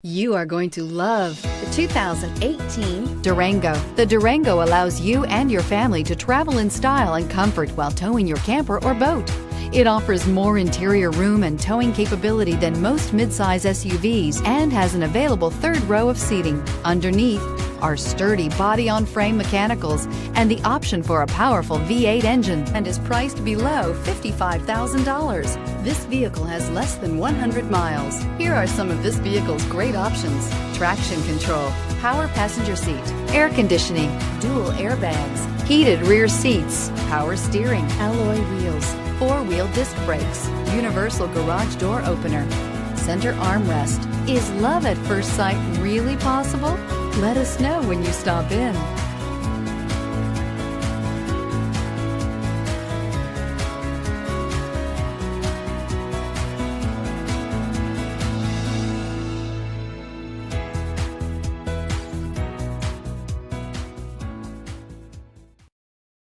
You are going to love the 2018 Durango. The Durango allows you and your family to travel in style and comfort while towing your camper or boat. It offers more interior room and towing capability than most midsize SUVs and has an available third row of seating. Underneath are sturdy body-on-frame mechanicals and the option for a powerful V8 engine, and is priced below $55,000. This vehicle has less than 100 miles. Here are some of this vehicle's great options: traction control, power passenger seat, air conditioning, dual airbags, heated rear seats, power steering, alloy wheels, four-wheel disc brakes, universal garage door opener, center armrest. Is love at first sight really possible? Let us know when you stop in.